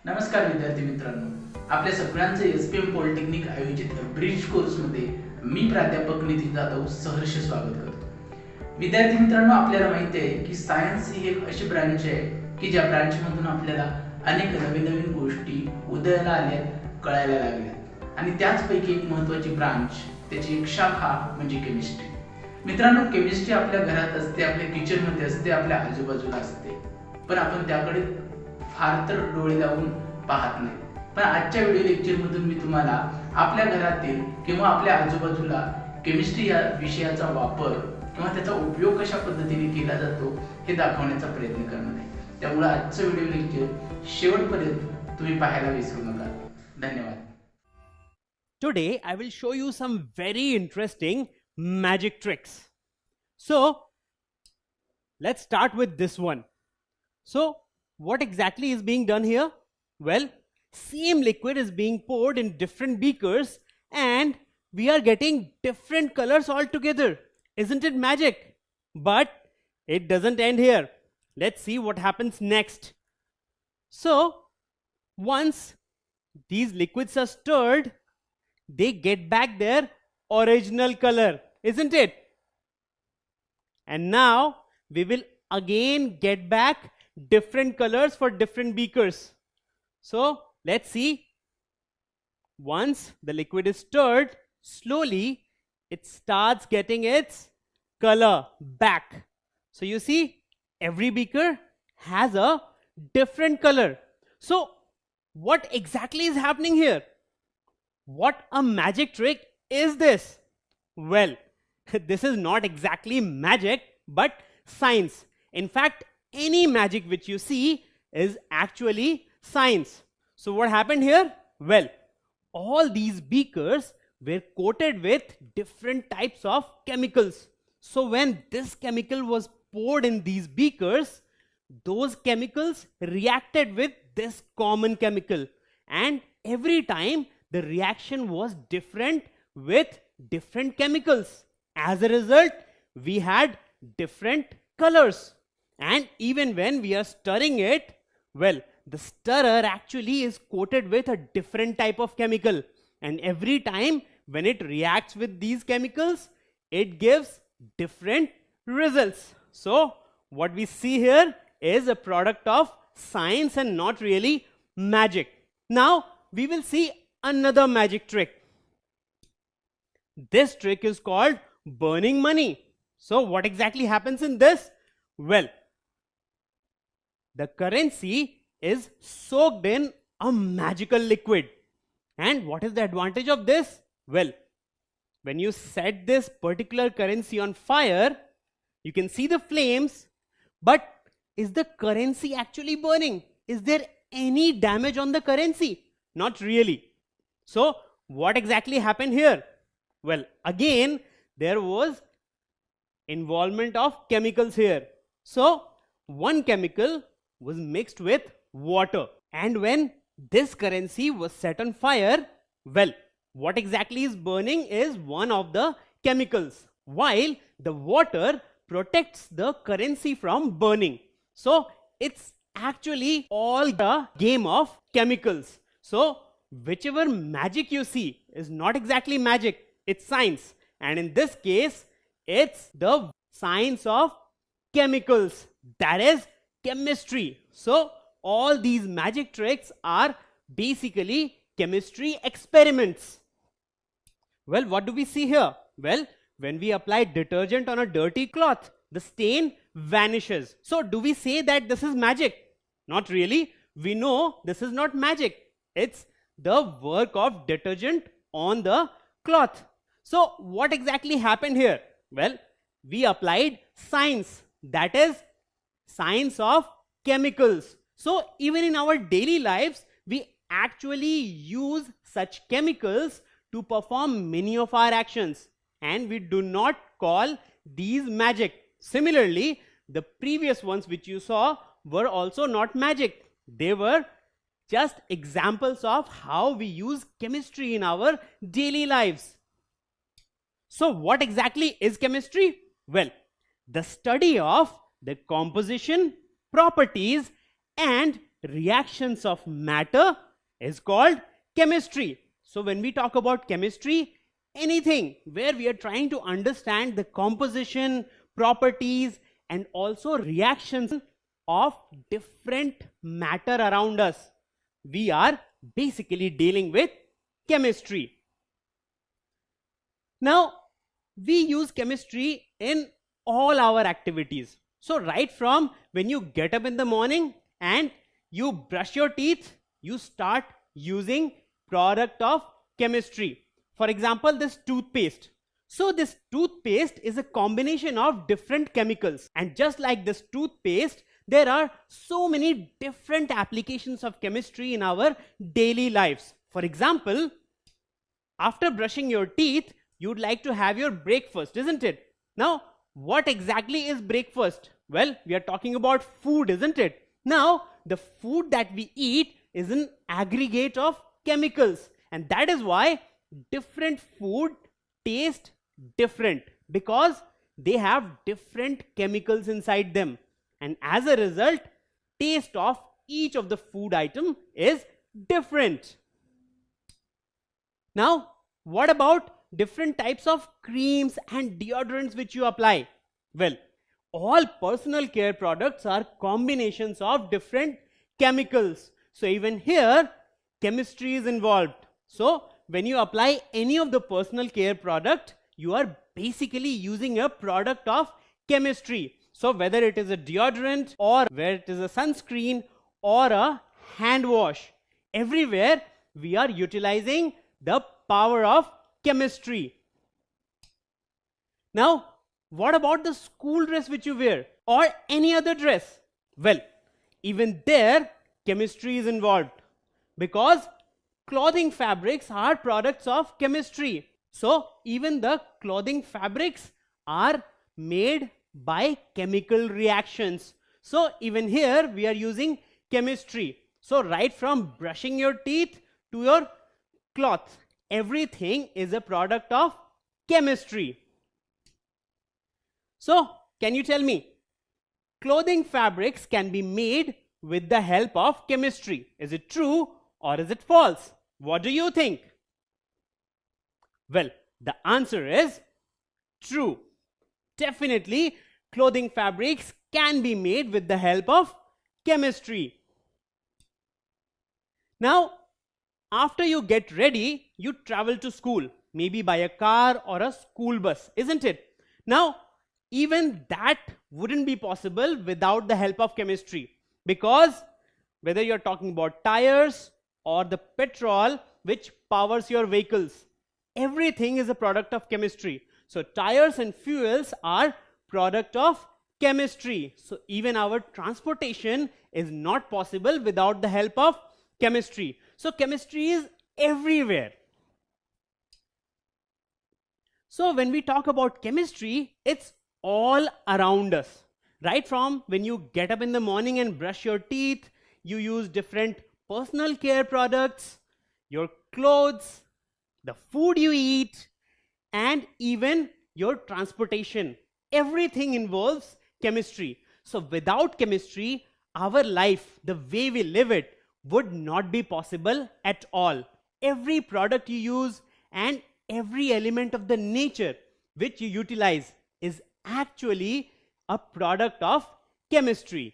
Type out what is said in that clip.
नमस्कार विद्यार्थी मित्रांनो, आपल्या सगळ्यांचं एसपीएम पॉलिटेक्निक आयोजित ब्रिज कोर्समध्ये मी प्राध्यापक नितीन जाधव सहर्ष स्वागत करतो. विद्यार्थी मित्रांनो, आपल्याला माहिती आहे की सायन्स ही एक अशी ब्रांच आहे की ज्या ब्रांचमधून आपल्याला अनेक नवीन नवीन गोष्टी उदयाला आल्यात, कळायला लागल्यात आणि त्याचपैकी एक महत्त्वाची ब्रांच, त्याची एक शाखा म्हणजे केमिस्ट्री. मित्रांनो, केमिस्ट्री आपल्या घरात असते, आपल्या किचनमध्ये असते, आपल्या आजूबाजूला असते, पण आपण त्याकडे फार तर डोळे लावून पाहत नाही. पण आजच्या व्हिडिओ लेक्चरमधून मी तुम्हाला आपल्या घरातील किंवा आपल्या आजूबाजूला केमिस्ट्री या विषयाचा वापर किंवा त्याचा उपयोग कशा पद्धतीने केला जातो हे दाखवण्याचा प्रयत्न करणार आहे. त्यामुळे आजचं व्हिडिओ लेक्चर शेवटपर्यंत तुम्ही पाहायला विसरू नका. धन्यवाद. Today I will show you some very interesting magic tricks. So let's start with this one. So what exactly is being done here? Well, same liquid is being poured in different beakers and we are getting different colors altogether. Isn't it magic? But it doesn't end here. Let's see what happens next. So once these liquids are stirred, they get back their original color, isn't it? And now we will again get back different colors for different beakers. So let's see. Once the liquid is stirred, slowly it starts getting its color back. So you see, every beaker has a different color. So what exactly is happening here? What a magic trick is this? Well, this is not exactly magic, but science. In fact, any magic which you see is actually science. So what happened here? Well, all these beakers were coated with different types of chemicals. So when this chemical was poured in these beakers, those chemicals reacted with this common chemical. And every time the reaction was different with different chemicals. As a result, we had different colors. And even when we are stirring it, well, the stirrer actually is coated with a different type of chemical. And every time when it reacts with these chemicals, it gives different results. So what we see here is a product of science and not really magic. Now we will see another magic trick. This trick is called burning money. So what exactly happens in this? Well, the currency is soaked in a magical liquid. And what is the advantage of this? Well, when you set this particular currency on fire, you can see the flames, but is the currency actually burning? Is there any damage on the currency? Not really. So what exactly happened here? Well, again, there was involvement of chemicals here. So one chemical was mixed with water. And when this currency was set on fire, well, what exactly is burning is one of the chemicals, while the water protects the currency from burning. So it's actually all the game of chemicals. So whichever magic you see is not exactly magic, it's science. And in this case, it's the science of chemicals, that is chemistry. So all these magic tricks are basically chemistry experiments. Well, what do we see here? Well, when we apply detergent on a dirty cloth, the stain vanishes. So do we say that this is magic? Not really. We know this is not magic. It's the work of detergent on the cloth. So what exactly happened here? Well, we applied science, that is science of chemicals. So even in our daily lives, we actually use such chemicals to perform many of our actions, and we do not call these magic. Similarly, the previous ones which you saw were also not magic. They were just examples of how we use chemistry in our daily lives. So what exactly is chemistry? Well, the study of the composition, properties and reactions of matter is called chemistry. So when we talk about chemistry, anything where we are trying to understand the composition, properties, and also reactions of different matter around us, we are basically dealing with chemistry. Now, we use chemistry in all our activities. So right from when you get up in the morning and you brush your teeth, you start using product of chemistry. For example, this toothpaste. So this toothpaste is a combination of different chemicals, and just like this toothpaste, there are so many different applications of chemistry in our daily lives. For example, after brushing your teeth, you'd like to have your breakfast, isn't it? Now, what exactly is breakfast? Well, we are talking about food, isn't it? Now, the food that we eat is an aggregate of chemicals, and that is why different food taste different, because they have different chemicals inside them, and as a result, taste of each of the food item is different. Now, what about different types of creams and deodorants which you apply? Well, all personal care products are combinations of different chemicals. So even here, chemistry is involved. So when you apply any of the personal care product, you are basically using a product of chemistry. So whether it is a deodorant or whether it is a sunscreen or a hand wash, everywhere we are utilizing the power of chemistry. Now, what about the school dress which you wear or any other dress? Well, even there chemistry is involved, because clothing fabrics are products of chemistry. So even the clothing fabrics are made by chemical reactions. So even here we are using chemistry. So right from brushing your teeth to your cloth, everything is a product of chemistry. So can you tell me, clothing fabrics can be made with the help of chemistry. Is it true or is it false? What do you think? Well, the answer is true. Definitely, clothing fabrics can be made with the help of chemistry. Now, after you get ready, you travel to school, maybe by a car or a school bus, isn't it? Now, even that wouldn't be possible without the help of chemistry, because whether you're talking about tires or the petrol which powers your vehicles, everything is a product of chemistry. So tires and fuels are product of chemistry. So even our transportation is not possible without the help of chemistry. So chemistry is everywhere. So when we talk about chemistry, it's all around us. Right from when you get up in the morning and brush your teeth, you use different personal care products, your clothes, the food you eat, and even your transportation. Everything involves chemistry. So without chemistry, our life, the way we live it, would not be possible at all. Every product you use and every element of the nature which you utilize is actually a product of chemistry.